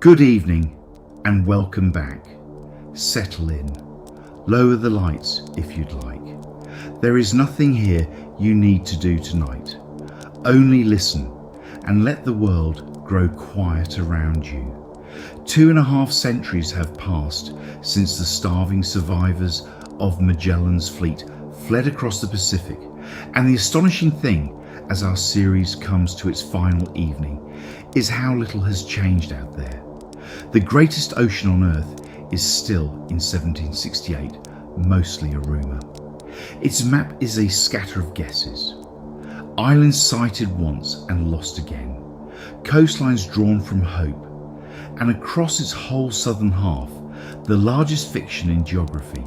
Good evening and welcome back. Settle in. Lower the lights if you'd like. There is nothing here you need to do tonight. Only listen and let the world grow quiet around you. 2.5 centuries have passed since the starving survivors of Magellan's fleet fled across the Pacific, and the astonishing thing as our series comes to its final evening is how little has changed out there. The greatest ocean on Earth is still in 1768, mostly a rumour. Its map is a scatter of guesses. Islands sighted once and lost again. Coastlines drawn from hope. And across its whole southern half, the largest fiction in geography,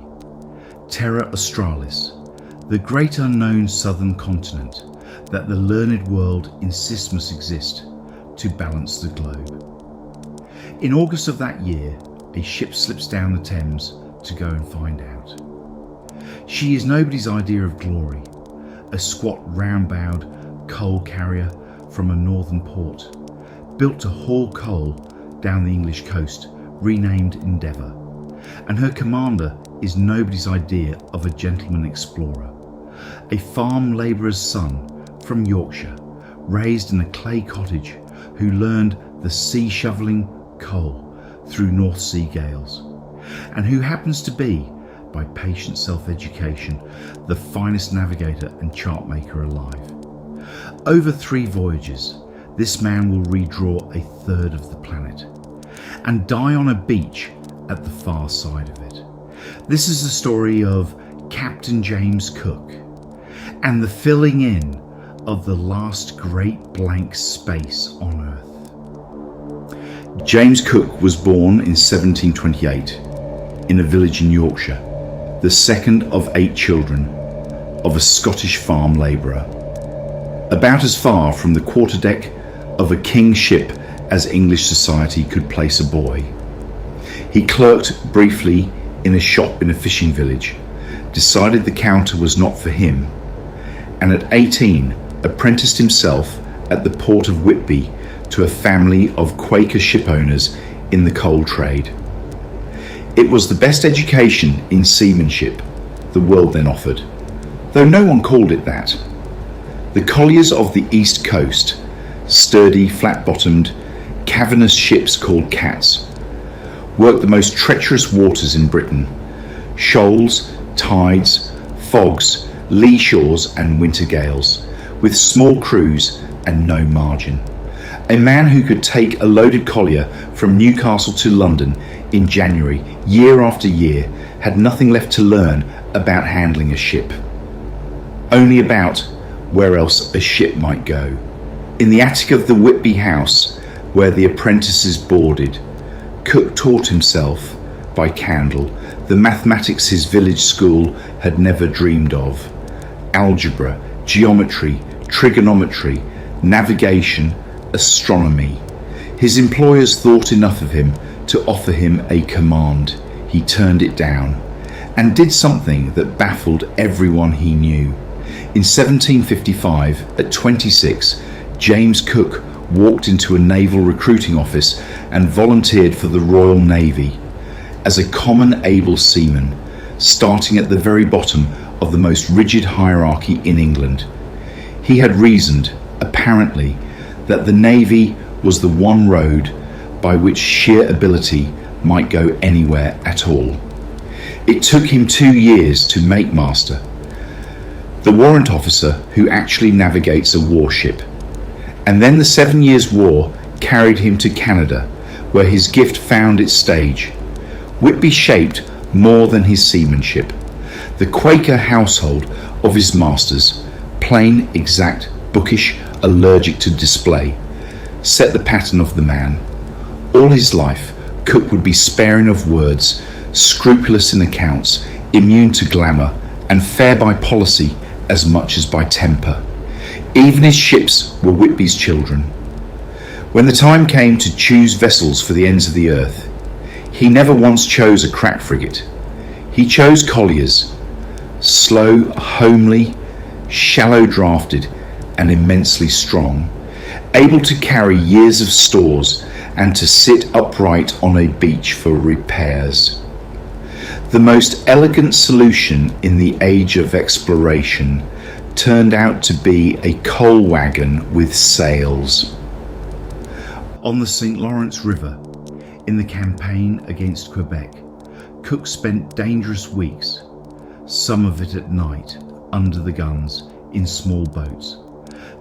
Terra Australis, the great unknown southern continent that the learned world insists must exist to balance the globe. In August of that year, a ship slips down the Thames to go and find out. She is nobody's idea of glory, a squat round-bowed coal carrier from a northern port, built to haul coal down the English coast, renamed Endeavour, and her commander is nobody's idea of a gentleman explorer, a farm labourer's son from Yorkshire, raised in a clay cottage, who learned the sea shovelling coal through North Sea gales, and who happens to be, by patient self-education, the finest navigator and chart maker alive. Over 3 voyages, this man will redraw 1/3 of the planet and die on a beach at the far side of it. This is the story of Captain James Cook and the filling in of the last great blank space on Earth. James Cook was born in 1728 in a village in Yorkshire, the second of 8 children of a Scottish farm labourer, about as far from the quarterdeck of a king's ship as English society could place a boy. He clerked briefly in a shop in a fishing village, decided the counter was not for him, and at 18 apprenticed himself at the port of Whitby to a family of Quaker ship owners in the coal trade. It was the best education in seamanship the world then offered, though no one called it that. The colliers of the east coast, sturdy, flat-bottomed, cavernous ships called cats, worked the most treacherous waters in Britain: shoals, tides, fogs, lee shores and winter gales, with small crews and no margin. A man who could take a loaded collier from Newcastle to London in January, year after year, had nothing left to learn about handling a ship. Only about where else a ship might go. In the attic of the Whitby house, where the apprentices boarded, Cook taught himself, by candle, the mathematics his village school had never dreamed of: algebra, geometry, trigonometry, navigation, astronomy. His employers thought enough of him to offer him a command. He turned it down and did something that baffled everyone he knew. In 1755, at 26, James Cook walked into a naval recruiting office and volunteered for the Royal Navy as a common able seaman, starting at the very bottom of the most rigid hierarchy in England. He had reasoned, apparently, that the Navy was the one road by which sheer ability might go anywhere at all. It took him 2 years to make master, the warrant officer who actually navigates a warship, and then the 7 Years' War carried him to Canada, where his gift found its stage. Whitby shaped more than his seamanship. The Quaker household of his masters, plain, exact, bookish, allergic to display, set the pattern of the man. All his life, Cook would be sparing of words, scrupulous in accounts, immune to glamour, and fair by policy as much as by temper. Even his ships were Whitby's children. When the time came to choose vessels for the ends of the earth, he never once chose a crack frigate. He chose colliers, slow, homely, shallow drafted, and immensely strong, able to carry years of stores and to sit upright on a beach for repairs. The most elegant solution in the age of exploration turned out to be a coal wagon with sails. On the St. Lawrence River, in the campaign against Quebec, Cook spent dangerous weeks, some of it at night, under the guns, in small boats,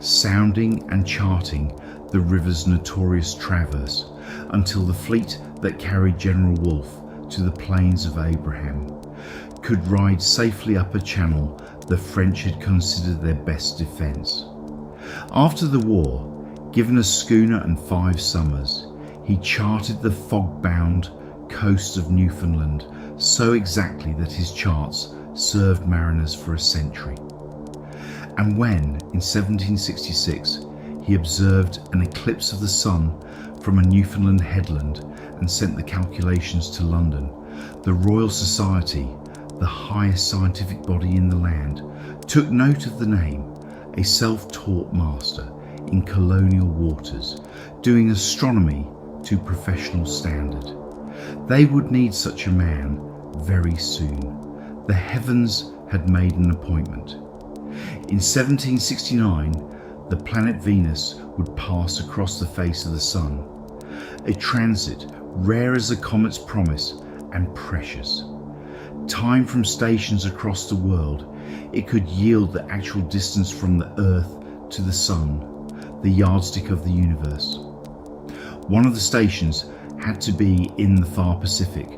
sounding and charting the river's notorious traverse until the fleet that carried General Wolfe to the Plains of Abraham could ride safely up a channel the French had considered their best defence. After the war, given a schooner and 5 summers, he charted the fog-bound coasts of Newfoundland so exactly that his charts served mariners for a century. And when, in 1766, he observed an eclipse of the sun from a Newfoundland headland and sent the calculations to London, the Royal Society, the highest scientific body in the land, took note of the name, a self-taught master in colonial waters, doing astronomy to professional standard. They would need such a man very soon. The heavens had made an appointment. In 1769, the planet Venus would pass across the face of the sun, a transit rare as a comet's promise and precious. Timed from stations across the world, it could yield the actual distance from the Earth to the Sun, the yardstick of the universe. One of the stations had to be in the far Pacific,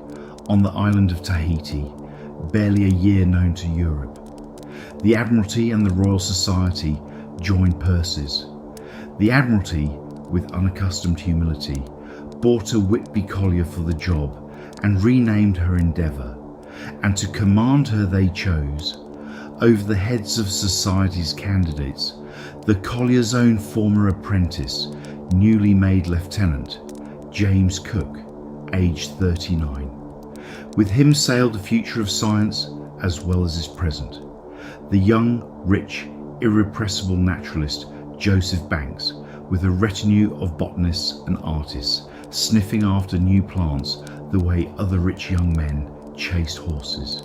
on the island of Tahiti, barely a year known to Europe. The Admiralty and the Royal Society joined purses. The Admiralty, with unaccustomed humility, bought a Whitby collier for the job and renamed her Endeavour, and to command her they chose, over the heads of society's candidates, the collier's own former apprentice, newly made lieutenant, James Cook, aged 39. With him sailed the future of science as well as his present. The young, rich, irrepressible naturalist Joseph Banks, with a retinue of botanists and artists, sniffing after new plants the way other rich young men chased horses.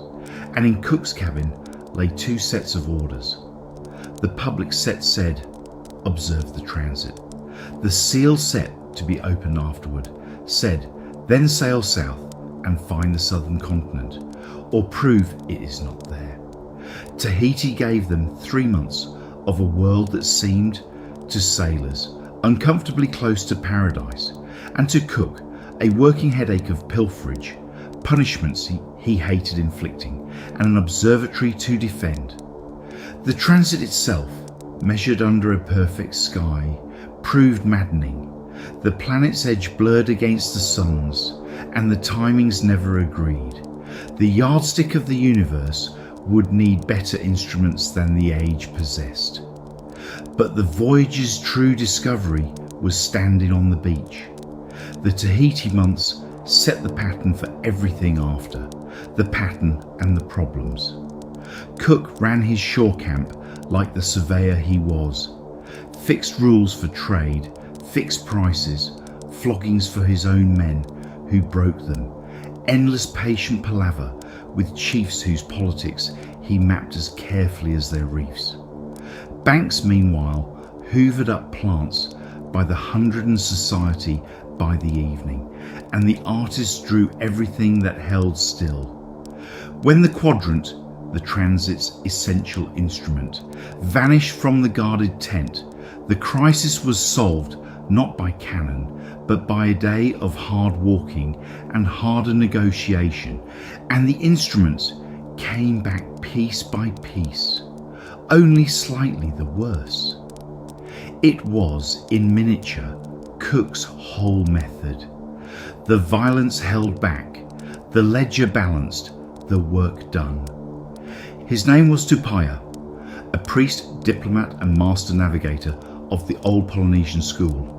And in Cook's cabin lay 2 sets of orders. The public set said, "Observe the transit." The sealed set, to be opened afterward, said, "Then sail south and find the southern continent, or prove it is not there." Tahiti gave them 3 months of a world that seemed, to sailors, uncomfortably close to paradise, and to Cook, a working headache of pilferage, punishments he hated inflicting, and an observatory to defend. The transit itself, measured under a perfect sky, proved maddening. The planet's edge blurred against the sun's, and the timings never agreed. The yardstick of the universe would need better instruments than the age possessed. But the voyage's true discovery was standing on the beach. The Tahiti months set the pattern for everything after, the pattern and the problems. Cook ran his shore camp like the surveyor he was. Fixed rules for trade, fixed prices, floggings for his own men who broke them, endless patient palaver with chiefs whose politics he mapped as carefully as their reefs. Banks, meanwhile, hoovered up plants by the hundred in society by the evening, and the artists drew everything that held still. When the quadrant, the transit's essential instrument, vanished from the guarded tent, the crisis was solved not by cannon, but by a day of hard walking and harder negotiation, and the instruments came back piece by piece, only slightly the worse. It was, in miniature, Cook's whole method. The violence held back, the ledger balanced, the work done. His name was Tupaia, a priest, diplomat and master navigator of the old Polynesian school,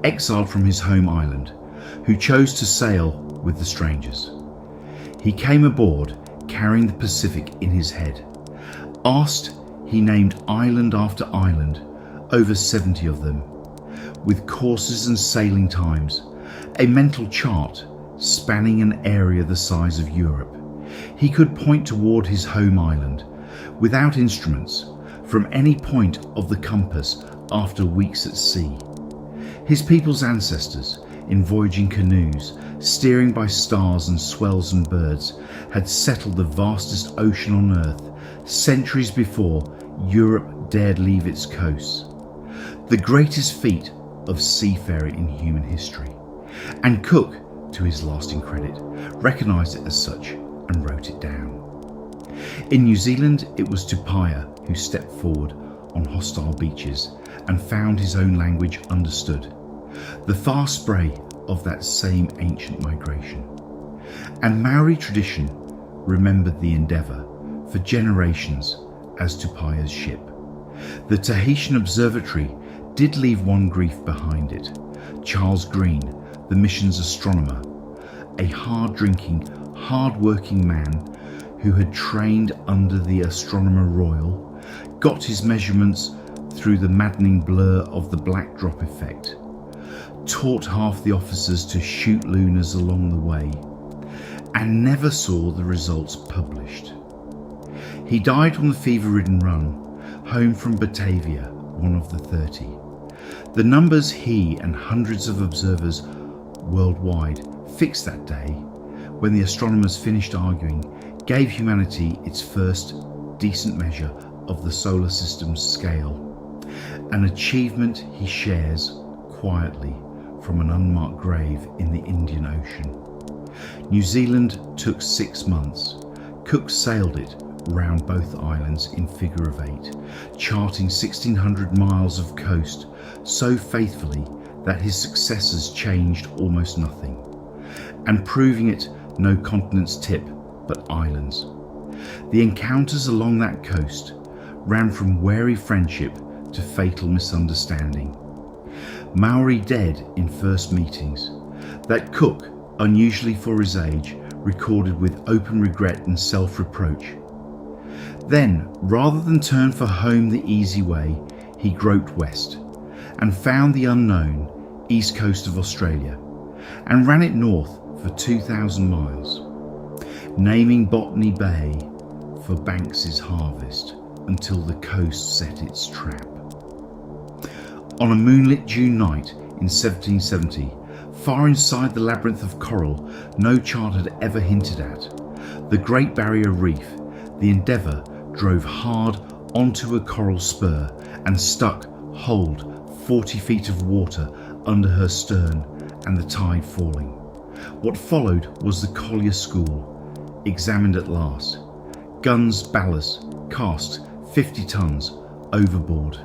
exiled from his home island, who chose to sail with the strangers. He came aboard carrying the Pacific in his head. Asked, he named island after island, over 70 of them, with courses and sailing times, a mental chart spanning an area the size of Europe. He could point toward his home island without instruments from any point of the compass after weeks at sea. His people's ancestors, in voyaging canoes, steering by stars and swells and birds, had settled the vastest ocean on earth centuries before Europe dared leave its coasts. The greatest feat of seafaring in human history. And Cook, to his lasting credit, recognised it as such and wrote it down. In New Zealand, it was Tupaia who stepped forward on hostile beaches and found his own language understood, the far spray of that same ancient migration. And Maori tradition remembered the Endeavour for generations as Tupaia's ship. The Tahitian Observatory did leave one grief behind it. Charles Green, the mission's astronomer, a hard-drinking, hard-working man who had trained under the Astronomer Royal, got his measurements through the maddening blur of the black drop effect, taught half the officers to shoot lunars along the way, and never saw the results published. He died on the fever-ridden run, home from Batavia, one of the 30. The numbers he and hundreds of observers worldwide fixed that day, when the astronomers finished arguing, gave humanity its first decent measure of the solar system's scale, an achievement he shares quietly from an unmarked grave in the Indian Ocean. New Zealand took 6 months. Cook sailed it round both islands in figure of 8, charting 1,600 miles of coast so faithfully that his successors changed almost nothing, and proving it no continent's tip but islands. The encounters along that coast ran from wary friendship to fatal misunderstanding. Maori dead in first meetings, that Cook, unusually for his age, recorded with open regret and self-reproach. Then, rather than turn for home the easy way, he groped west and found the unknown east coast of Australia and ran it north for 2,000 miles, naming Botany Bay for Banks's harvest until the coast set its trap. On a moonlit June night in 1770, far inside the labyrinth of coral no chart had ever hinted at, the Great Barrier Reef, the Endeavour drove hard onto a coral spur and stuck hold 40 feet of water under her stern and the tide falling. What followed was the collier school, examined at last. Guns, ballast, cast 50 tons overboard.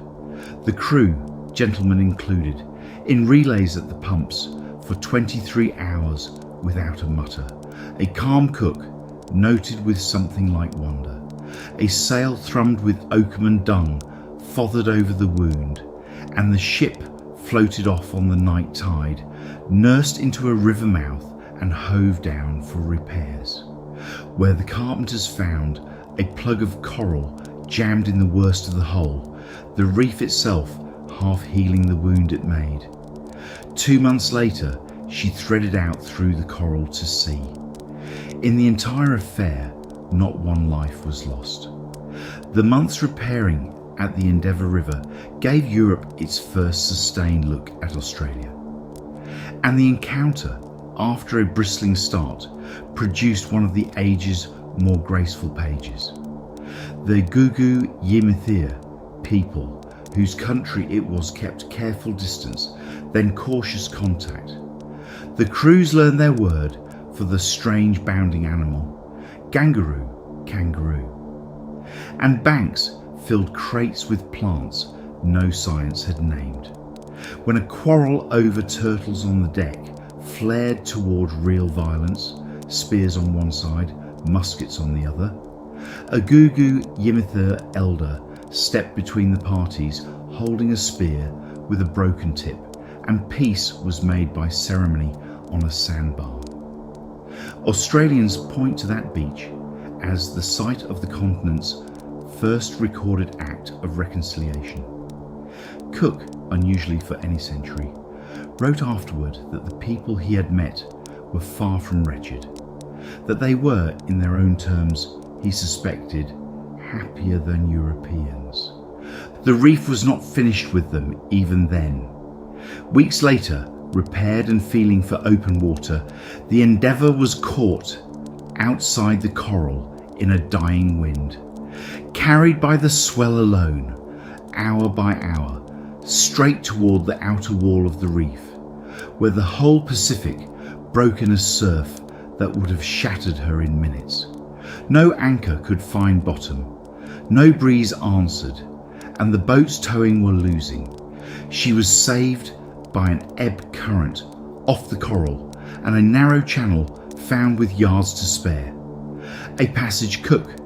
The crew, gentlemen included, in relays at the pumps for 23 hours without a mutter. A calm Cook, noted with something like wonder. A sail thrummed with oakum and dung fothered over the wound, and the ship floated off on the night tide, nursed into a river mouth and hove down for repairs, where the carpenters found a plug of coral jammed in the worst of the hole, the reef itself half healing the wound it made. 2 months later, she threaded out through the coral to sea. In the entire affair, not one life was lost. The months repairing at the Endeavour River gave Europe its first sustained look at Australia. And the encounter, after a bristling start, produced one of the age's more graceful pages. The Gugu Yimithir people, whose country it was, kept careful distance, then cautious contact. The crews learned their word for the strange bounding animal, kangaroo, kangaroo. And banks filled crates with plants no science had named. When a quarrel over turtles on the deck flared toward real violence, spears on one side, muskets on the other, a Gugu Yimithir elder stepped between the parties holding a spear with a broken tip, and peace was made by ceremony on a sandbar. Australians point to that beach as the site of the continent's first recorded act of reconciliation. Cook, unusually for any century, wrote afterward that the people he had met were far from wretched, that they were, in their own terms, he suspected, happier than Europeans. The reef was not finished with them even then. Weeks later, repaired and feeling for open water, the Endeavour was caught outside the coral in a dying wind, carried by the swell alone, hour by hour, straight toward the outer wall of the reef, where the whole Pacific broken as surf that would have shattered her in minutes. No anchor could find bottom, no breeze answered, and the boats towing were losing. She was saved by an ebb current off the coral and a narrow channel found with yards to spare. A passage cook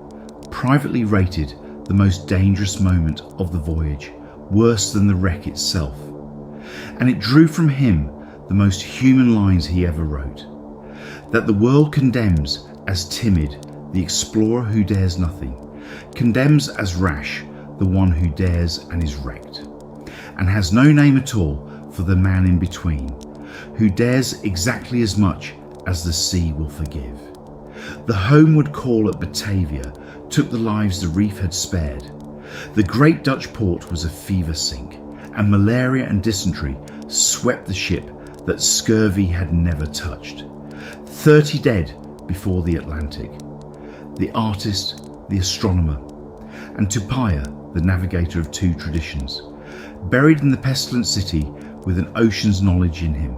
privately rated the most dangerous moment of the voyage, worse than the wreck itself, and it drew from him the most human lines he ever wrote: that the world condemns as timid the explorer who dares nothing, condemns as rash the one who dares and is wrecked, and has no name at all for the man in between, who dares exactly as much as the sea will forgive. The homeward call at Batavia took the lives the reef had spared. The great Dutch port was a fever sink, and malaria and dysentery swept the ship that scurvy had never touched. 30 dead before the Atlantic. The artist, the astronomer, and Tupaia, the navigator of two traditions, buried in the pestilent city with an ocean's knowledge in him.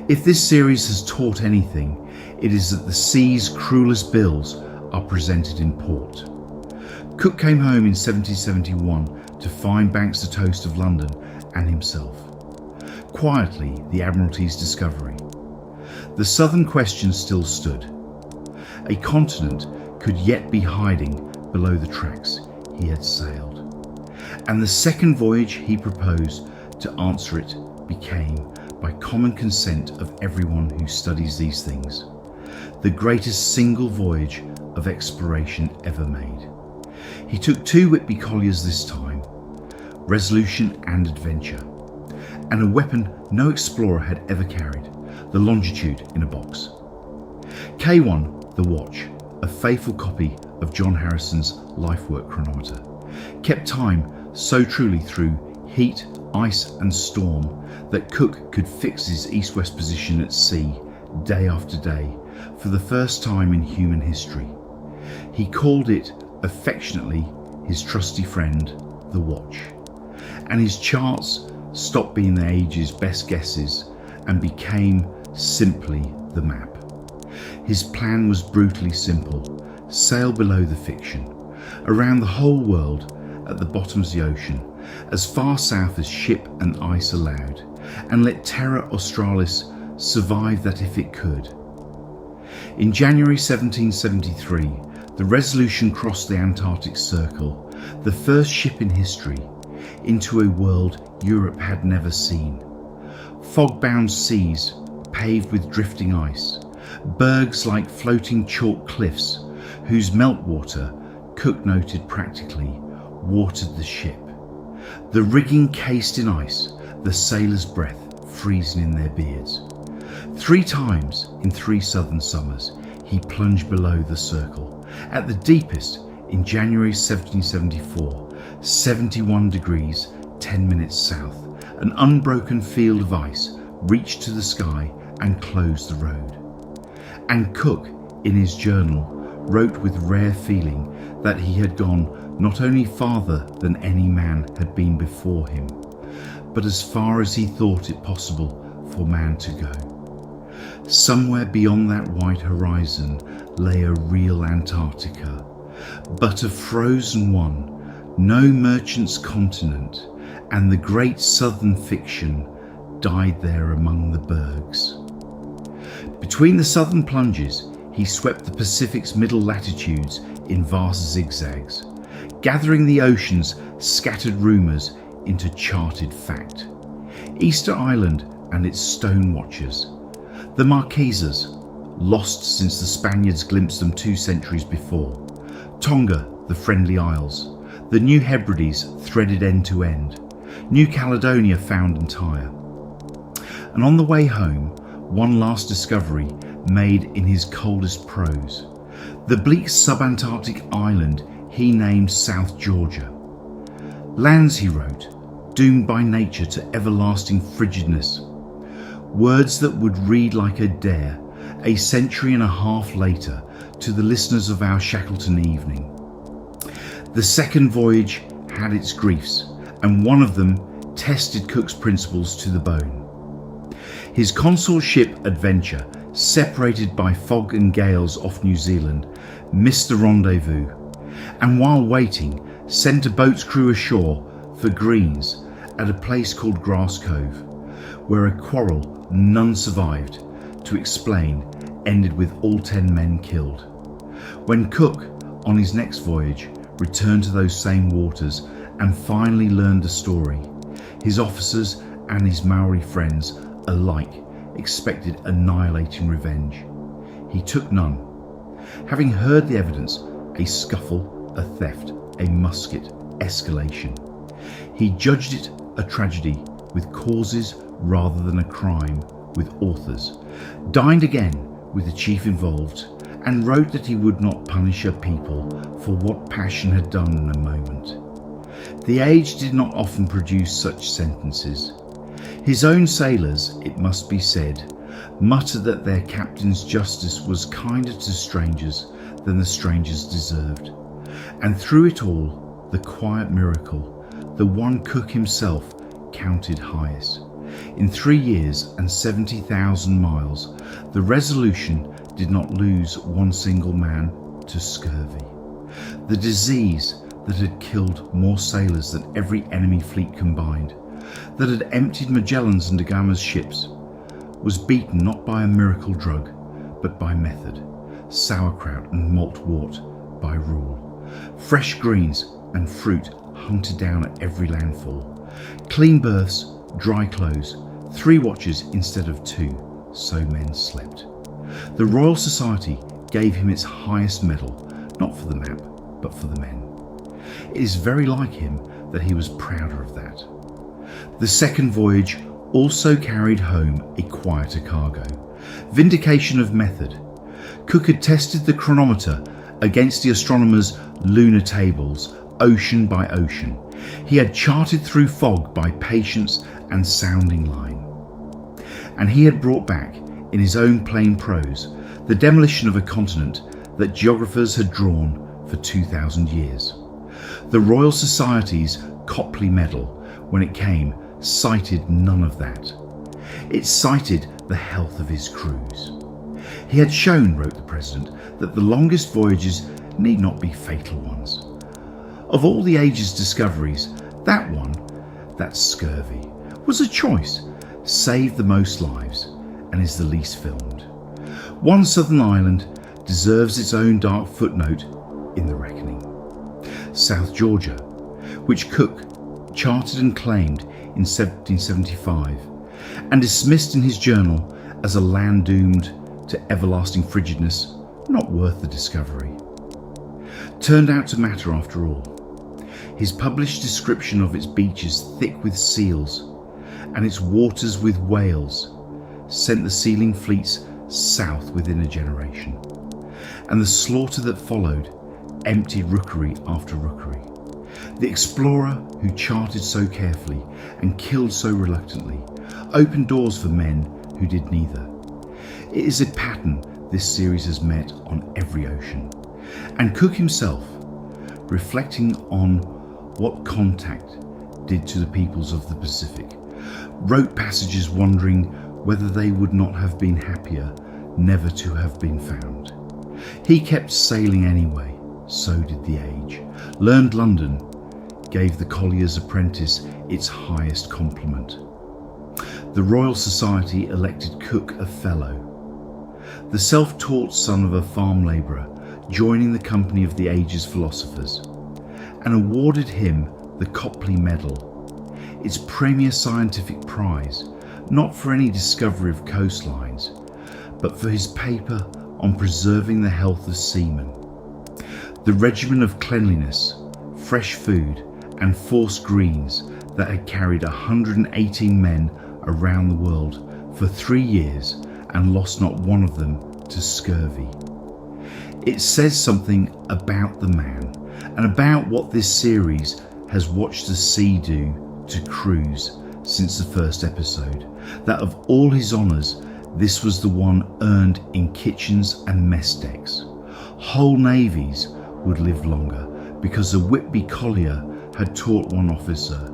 If this series has taught anything, it is that the sea's cruelest bills are presented in port. Cook came home in 1771 to find Banks the toast of London and himself. Quietly, the Admiralty's discovery. The southern question still stood. A continent could yet be hiding below the tracks he had sailed. And the second voyage he proposed to answer it became, by common consent of everyone who studies these things, the greatest single voyage of exploration ever made. He took 2 Whitby colliers this time, resolution and adventure, and a weapon no explorer had ever carried, the longitude in a box. K1, the watch, a faithful copy of John Harrison's life-work chronometer, kept time so truly through heat, ice and storm that Cook could fix his east-west position at sea day after day for the first time in human history. He called it affectionately his trusty friend, the watch, and his charts stopped being the age's best guesses and became simply the map. His plan was brutally simple: sail below the fiction, around the whole world at the bottoms of the ocean, as far south as ship and ice allowed, and let Terra Australis survive that if it could. In January 1773, the Resolution crossed the Antarctic Circle, the first ship in history, into a world Europe had never seen. Fog-bound seas paved with drifting ice, bergs like floating chalk cliffs whose meltwater, Cook noted practically, watered the ship. The rigging cased in ice, the sailors' breath freezing in their beards. 3 times in 3 southern summers he plunged below the circle. At the deepest, in January 1774, 71 degrees 10 minutes south, an unbroken field of ice reached to the sky and closed the road. And Cook, in his journal, wrote with rare feeling that he had gone not only farther than any man had been before him, but as far as he thought it possible for man to go. Somewhere beyond that white horizon lay a real Antarctica, but a frozen one, no merchant's continent, and the great southern fiction died there among the bergs. Between the southern plunges, he swept the Pacific's middle latitudes in vast zigzags, gathering the ocean's scattered rumours into charted fact. Easter Island and its stone watchers, the Marquesas, lost since the Spaniards glimpsed them 2 centuries before, Tonga, the Friendly Isles, the New Hebrides threaded end to end, New Caledonia found entire. and on the way home, one last discovery made in his coldest prose: the bleak subantarctic island he named South Georgia. Lands, he wrote, doomed by nature to everlasting frigidness. Words that would read like a dare a century and a half later to the listeners of our Shackleton evening. The second voyage had its griefs, and one of them tested Cook's principles to the bone. His consort ship Adventure, separated by fog and gales off New Zealand, missed the rendezvous, and while waiting, sent a boat's crew ashore for greens at a place called Grass Cove, where a quarrel none survived to explain ended with all 10 men killed. When Cook, on his next voyage, returned to those same waters and finally learned the story, his officers and his Maori friends alike expected annihilating revenge. He took none. Having heard the evidence, a scuffle, a theft, a musket, escalation, he judged it a tragedy with causes rather than a crime with authors, dined again with the chief involved, and wrote that he would not punish a people for what passion had done in a moment. The age did not often produce such sentences. His own sailors, it must be said, muttered that their captain's justice was kinder to strangers than the strangers deserved. And through it all, the quiet miracle, the one Cook himself counted highest. In 3 years and 70,000 miles, the Resolution did not lose one single man to scurvy. The disease that had killed more sailors than every enemy fleet combined, that had emptied Magellan's and da Gama's ships, was beaten not by a miracle drug, but by method, sauerkraut and malt wort by rule, fresh greens and fruit hunted down at every landfall, clean berths, dry clothes, 3 watches instead of 2, so men slept. The Royal Society gave him its highest medal, not for the map, but for the men. It is very like him that he was prouder of that. The second voyage also carried home a quieter cargo, vindication of method. Cook had tested the chronometer against the astronomers' lunar tables, ocean by ocean. He had charted through fog by patience and sounding line. And he had brought back, in his own plain prose, the demolition of a continent that geographers had drawn for 2,000 years. The Royal Society's Copley Medal, when it came, cited none of that. It cited the health of his crews. He had shown, wrote the President, that the longest voyages need not be fatal ones. Of all the age's discoveries, that one, that scurvy, was a choice, saved the most lives, and is the least filmed. One southern island deserves its own dark footnote in the reckoning. South Georgia, which Cook charted and claimed in 1775, and dismissed in his journal as a land doomed to everlasting frigidness, not worth the discovery, turned out to matter after all. His published description of its beaches thick with seals and its waters with whales sent the sealing fleets south within a generation, and the slaughter that followed emptied rookery after rookery. The explorer who charted so carefully and killed so reluctantly opened doors for men who did neither. It is a pattern this series has met on every ocean, and Cook himself, reflecting on what contact did to the peoples of the Pacific, wrote passages wondering whether they would not have been happier never to have been found. He kept sailing anyway, so did the age. Learned London, gave the collier's apprentice its highest compliment. The Royal Society elected Cook a Fellow. The self-taught son of a farm labourer, joining the company of the age's philosophers, and awarded him the Copley Medal, its premier scientific prize, not for any discovery of coastlines, but for his paper on preserving the health of seamen. The regimen of cleanliness, fresh food, and forced greens that had carried 118 men around the world for 3 years and lost not one of them to scurvy. It says something about the man and about what this series has watched the sea do to crews since the first episode, that of all his honours, this was the one earned in kitchens and mess decks. Whole navies would live longer because the Whitby collier had taught one officer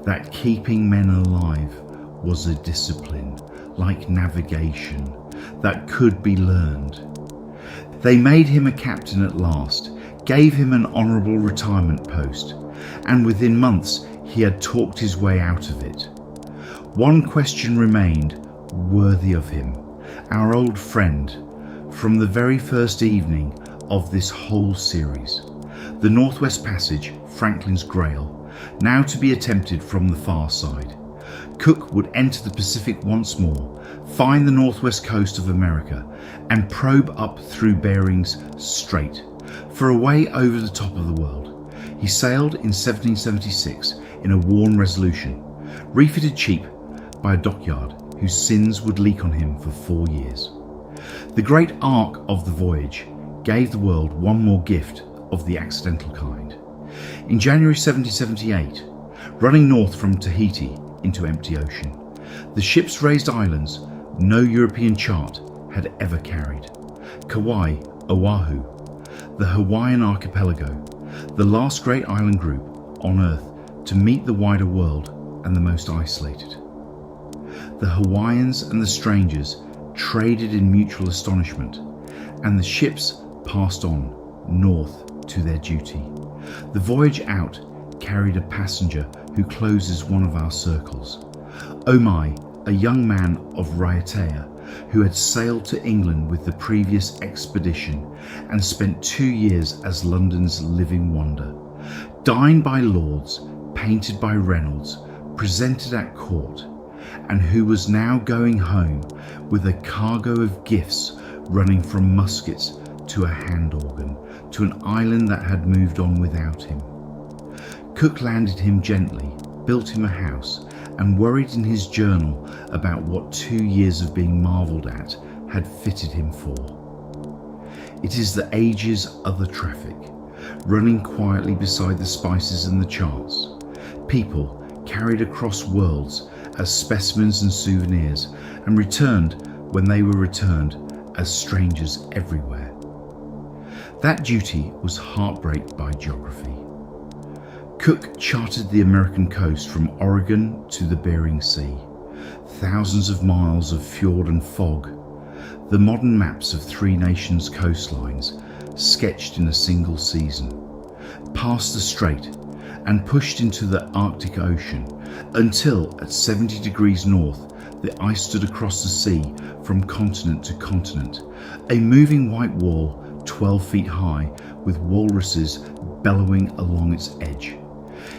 that keeping men alive was a discipline, like navigation, that could be learned. They made him a captain at last, gave him an honourable retirement post, and within months he had talked his way out of it. One question remained worthy of him, our old friend, from the very first evening of this whole series. The Northwest Passage, Franklin's Grail, now to be attempted from the far side. Cook would enter the Pacific once more, find the northwest coast of America, and probe up through Bering's Strait for a way over the top of the world. He sailed in 1776 in a worn Resolution, refitted cheap by a dockyard whose sins would leak on him for 4 years. The great arc of the voyage gave the world one more gift of the accidental kind. In January 1778, running north from Tahiti into empty ocean, the ships raised islands no European chart had ever carried. Kauai, Oahu, the Hawaiian archipelago, the last great island group on Earth to meet the wider world and the most isolated. The Hawaiians and the strangers traded in mutual astonishment, and the ships passed on north to their duty. The voyage out carried a passenger who closes one of our circles. Omai, a young man of Raiatea, who had sailed to England with the previous expedition and spent 2 years as London's living wonder, dined by lords, painted by Reynolds, presented at court, and who was now going home with a cargo of gifts running from muskets to a hand organ, to an island that had moved on without him. Cook landed him gently, built him a house, and worried in his journal about what 2 years of being marvelled at had fitted him for. It is the age's other traffic, running quietly beside the spices and the charts. People carried across worlds as specimens and souvenirs, and returned when they were returned as strangers everywhere. That duty was heartbreak by geography. Cook charted the American coast from Oregon to the Bering Sea, thousands of miles of fjord and fog, the modern maps of 3 nations' coastlines sketched in a single season, past the strait and pushed into the Arctic Ocean until at 70 degrees north the ice stood across the sea from continent to continent, a moving white wall 12 feet high with walruses bellowing along its edge.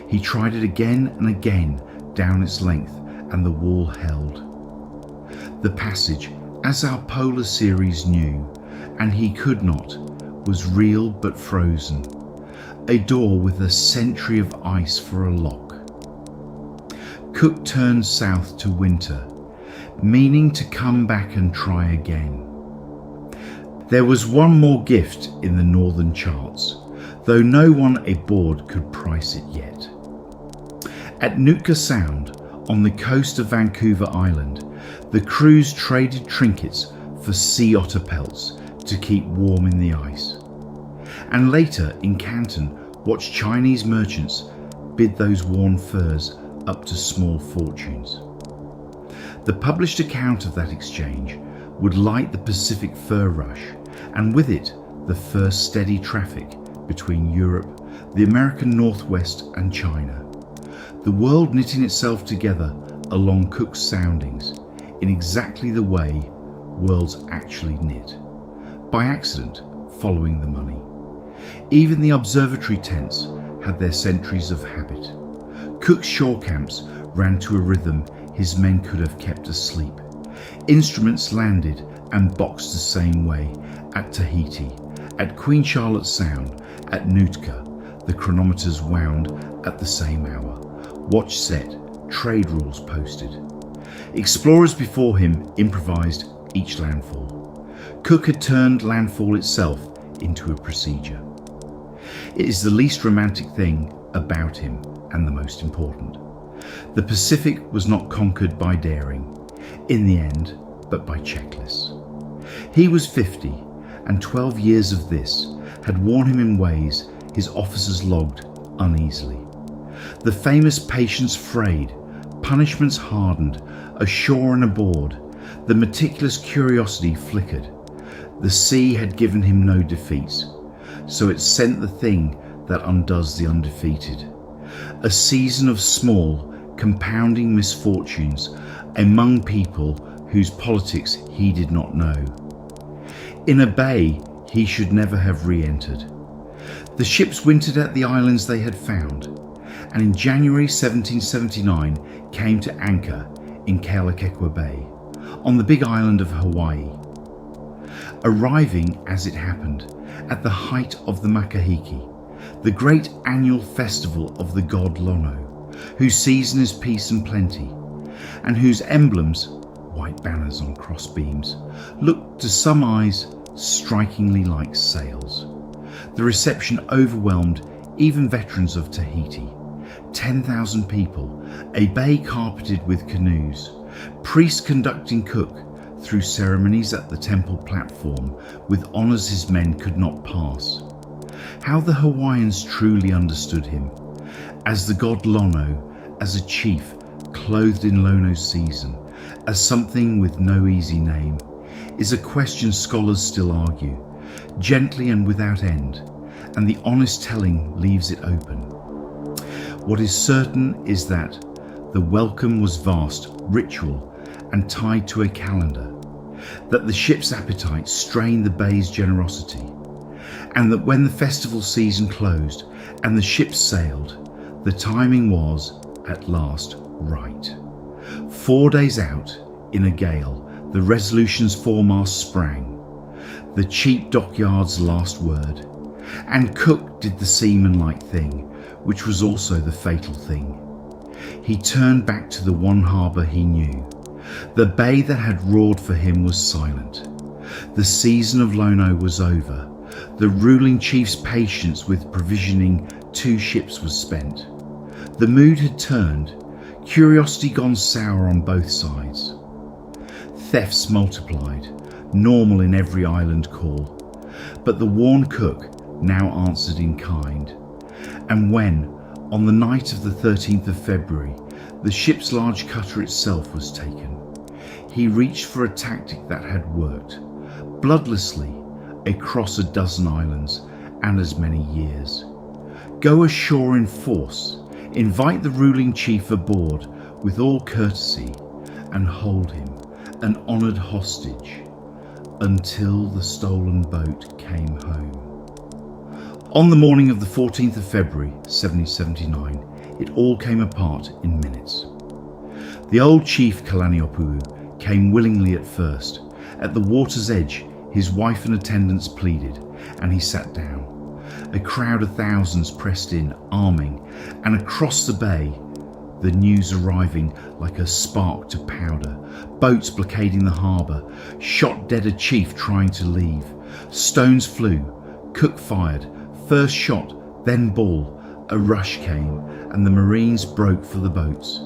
He tried it again and again down its length, and the wall held. The passage, as our polar series knew, and he could not, was real but frozen, a door with a century of ice for a lock. Cook turned south to winter, meaning to come back and try again. There was one more gift in the northern charts, though no one aboard could price it yet. At Nootka Sound, on the coast of Vancouver Island, the crews traded trinkets for sea otter pelts to keep warm in the ice. And later in Canton, watched Chinese merchants bid those worn furs up to small fortunes. The published account of that exchange would light the Pacific fur rush, and with it the first steady traffic between Europe, the American Northwest and China. The world knitting itself together along Cook's soundings in exactly the way worlds actually knit, by accident following the money. Even the observatory tents had their centuries of habit. Cook's shore camps ran to a rhythm his men could have kept asleep. Instruments landed and boxed the same way at Tahiti, at Queen Charlotte Sound, at Nootka. The chronometers wound at the same hour. Watch set, trade rules posted. Explorers before him improvised each landfall. Cook had turned landfall itself into a procedure. It is the least romantic thing about him and the most important. The Pacific was not conquered by daring, in the end, but by checklists. He was 50, and 12 years of this had worn him in ways his officers logged uneasily. The famous patience frayed, punishments hardened, ashore and aboard, the meticulous curiosity flickered. The sea had given him no defeats, so it sent the thing that undoes the undefeated. A season of small, compounding misfortunes among people whose politics he did not know. In a bay he should never have re-entered. The ships wintered at the islands they had found, and in January 1779 came to anchor in Kealakekua Bay, on the big island of Hawaii. Arriving, as it happened, at the height of the Makahiki, the great annual festival of the god Lono, whose season is peace and plenty, and whose emblems, white banners on cross beams, looked to some eyes strikingly like sails. The reception overwhelmed even veterans of Tahiti. 10,000 people, a bay carpeted with canoes, priests conducting Cook through ceremonies at the temple platform with honours his men could not pass. How the Hawaiians truly understood him, as the god Lono, as a chief clothed in Lono's season, as something with no easy name, is a question scholars still argue, gently and without end, and the honest telling leaves it open. What is certain is that the welcome was vast, ritual, and tied to a calendar, that the ship's appetite strained the bay's generosity, and that when the festival season closed and the ships sailed, the timing was, at last, right. 4 days out, in a gale, the Resolution's foremast sprang, the cheap dockyard's last word, and Cook did the seaman-like thing, which was also the fatal thing. He turned back to the one harbour he knew. The bay that had roared for him was silent. The season of Lono was over. The ruling chief's patience with provisioning 2 ships was spent. The mood had turned, curiosity gone sour on both sides. Thefts multiplied, normal in every island call, but the worn Cook now answered in kind. And when, on the night of the 13th of February, the ship's large cutter itself was taken, he reached for a tactic that had worked, bloodlessly, across a dozen islands and as many years. Go ashore in force, invite the ruling chief aboard with all courtesy, and hold him, an honoured hostage, until the stolen boat came home. On the morning of the 14th of February 1779, it all came apart in minutes. The old chief Kalaniopuu came willingly at first. At the water's edge, his wife and attendants pleaded, and he sat down. A crowd of thousands pressed in, arming, and across the bay, the news arriving like a spark to powder. Boats blockading the harbour, shot dead a chief trying to leave. Stones flew, Cook fired, first shot, then ball. A rush came, and the Marines broke for the boats.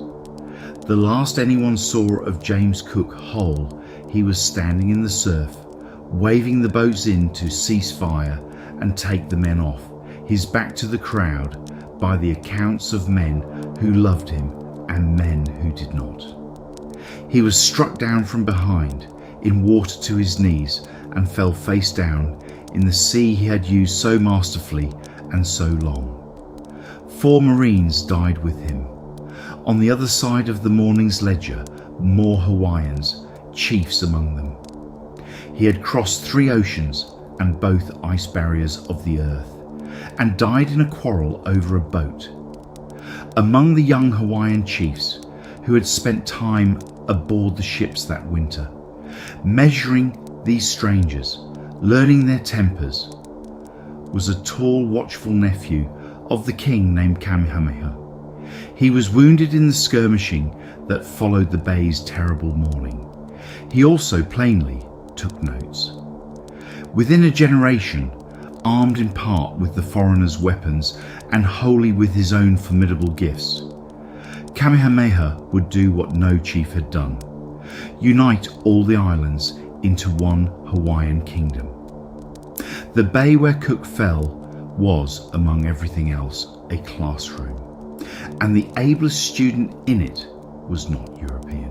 The last anyone saw of James Cook whole, he was standing in the surf, waving the boats in to cease fire and take the men off, his back to the crowd, by the accounts of men who loved him and men who did not. He was struck down from behind, in water to his knees, and fell face down in the sea he had used so masterfully and so long. 4 Marines died with him. On the other side of the morning's ledger, more Hawaiians, chiefs among them. He had crossed 3 oceans and both ice barriers of the earth, and died in a quarrel over a boat. Among the young Hawaiian chiefs who had spent time aboard the ships that winter, measuring these strangers, learning their tempers, was a tall, watchful nephew of the king named Kamehameha. He was wounded in the skirmishing that followed the bay's terrible morning. He also plainly took notes. Within a generation, armed in part with the foreigners' weapons and wholly with his own formidable gifts, Kamehameha would do what no chief had done: unite all the islands into one Hawaiian kingdom. The bay where Cook fell was, among everything else, a classroom, and the ablest student in it was not European.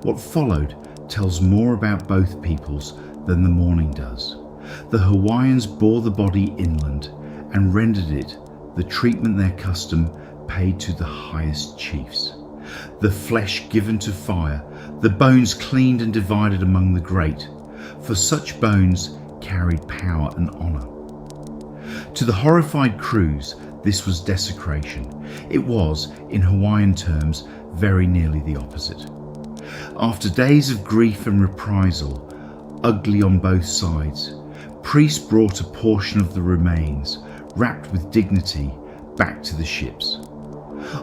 What followed tells more about both peoples than the morning does. The Hawaiians bore the body inland and rendered it the treatment their custom paid to the highest chiefs. The flesh given to fire, the bones cleaned and divided among the great, for such bones carried power and honour. To the horrified crews, this was desecration. It was, in Hawaiian terms, very nearly the opposite. After days of grief and reprisal, ugly on both sides, priests brought a portion of the remains, wrapped with dignity, back to the ships.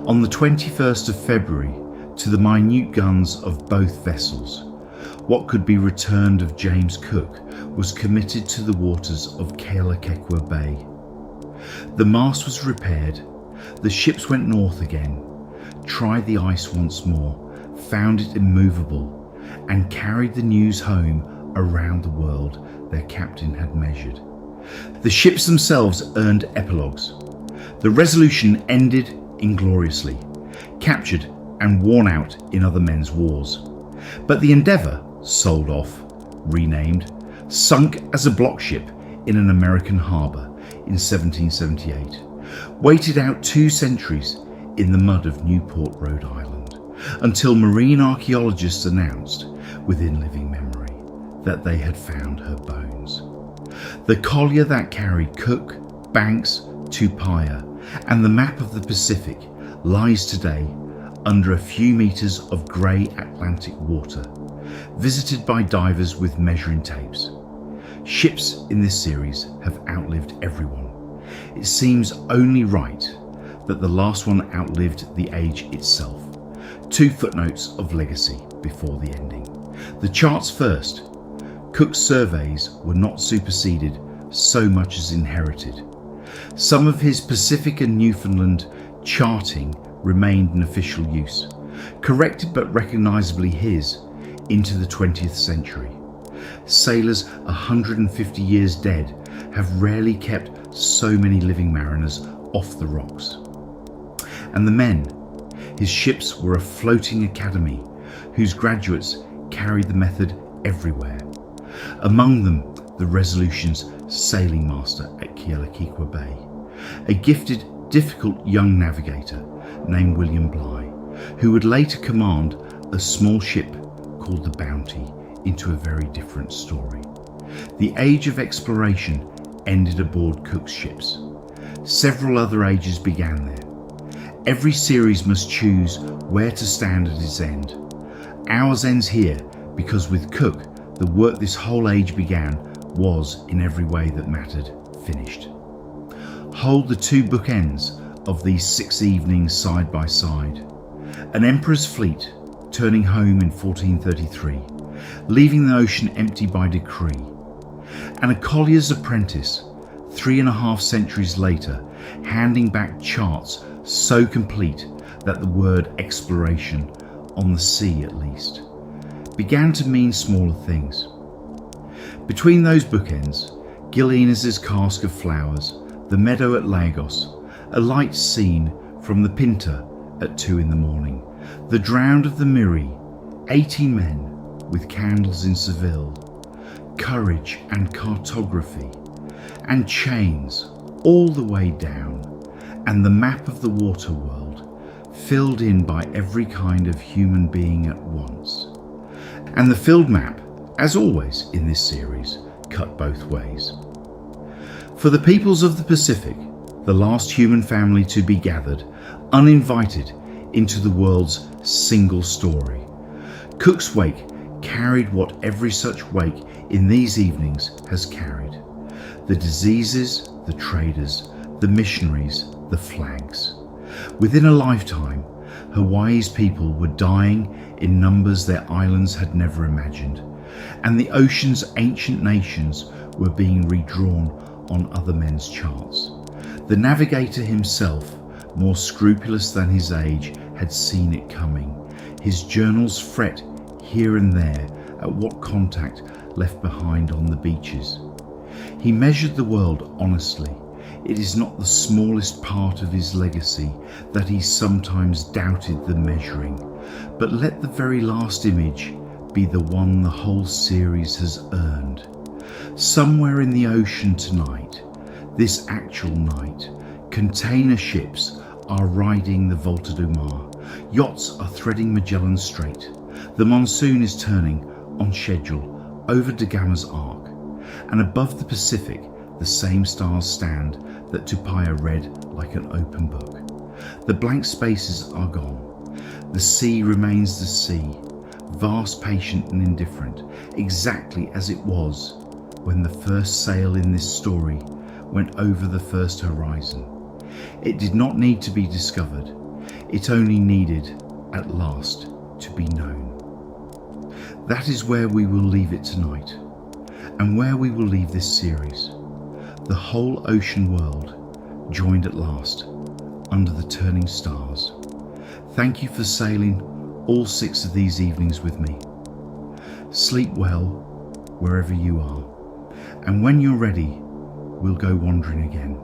On the 21st of February, to the minute guns of both vessels, what could be returned of James Cook was committed to the waters of Kealakekua Bay. The mast was repaired, the ships went north again, tried the ice once more, found it immovable, and carried the news home around the world their captain had measured. The ships themselves earned epilogues. The Resolution ended ingloriously, captured and worn out in other men's wars. But the Endeavour, sold off, renamed, sunk as a block ship in an American harbour in 1778, waited out 2 centuries in the mud of Newport, Rhode Island, until marine archaeologists announced, within living memory, that they had found her bones. The collier that carried Cook, Banks, Tupaia, and the map of the Pacific lies today under a few metres of grey Atlantic water, visited by divers with measuring tapes. Ships in this series have outlived everyone. It seems only right that the last one outlived the age itself. 2 footnotes of legacy before the ending. The charts first. Cook's surveys were not superseded so much as inherited. Some of his Pacific and Newfoundland charting remained in official use, corrected but recognisably his into the 20th century. Sailors 150 years dead have rarely kept so many living mariners off the rocks. And the men, his ships were a floating academy whose graduates carried the method everywhere. Among them, the Resolution's sailing master at Kealakekua Bay, a gifted, difficult young navigator named William Bligh, who would later command a small ship called the Bounty into a very different story. The age of exploration ended aboard Cook's ships. Several other ages began there. Every series must choose where to stand at its end. Ours ends here because with Cook, the work this whole age began was, in every way that mattered, finished. Hold the 2 bookends of these 6 evenings side by side. An emperor's fleet turning home in 1433, leaving the ocean empty by decree, and a collier's apprentice 3.5 centuries later handing back charts so complete that the word exploration, on the sea at least, began to mean smaller things. Between those bookends, Gillenas's cask of flowers, the meadow at Lagos, a light scene from the Pinta at 2 in the morning, the drowned of the Miri, 80 men with candles in Seville, courage and cartography, and chains all the way down, and the map of the water world, filled in by every kind of human being at once. And the filled map, as always in this series, cut both ways. For the peoples of the Pacific, the last human family to be gathered, uninvited, into the world's single story, Cook's wake carried what every such wake in these evenings has carried: the diseases, the traders, the missionaries, the flags. Within a lifetime, Hawaii's people were dying in numbers their islands had never imagined, and the ocean's ancient nations were being redrawn on other men's charts. The navigator himself, more scrupulous than his age, had seen it coming. His journals fret here and there at what contact left behind on the beaches. He measured the world honestly. It is not the smallest part of his legacy that he sometimes doubted the measuring, but let the very last image be the one the whole series has earned. Somewhere in the ocean tonight, this actual night, container ships are riding the Volta do Mar, yachts are threading Magellan Strait, the monsoon is turning, on schedule, over Da Gama's arc, and above the Pacific the same stars stand that Tupaia read like an open book. The blank spaces are gone. The sea remains the sea, vast, patient and indifferent, exactly as it was when the first sail in this story went over the first horizon. It did not need to be discovered. It only needed, at last, to be known. That is where we will leave it tonight, and where we will leave this series. The whole ocean world joined at last under the turning stars. Thank you for sailing all 6 of these evenings with me. Sleep well wherever you are, and when you're ready, we'll go wandering again.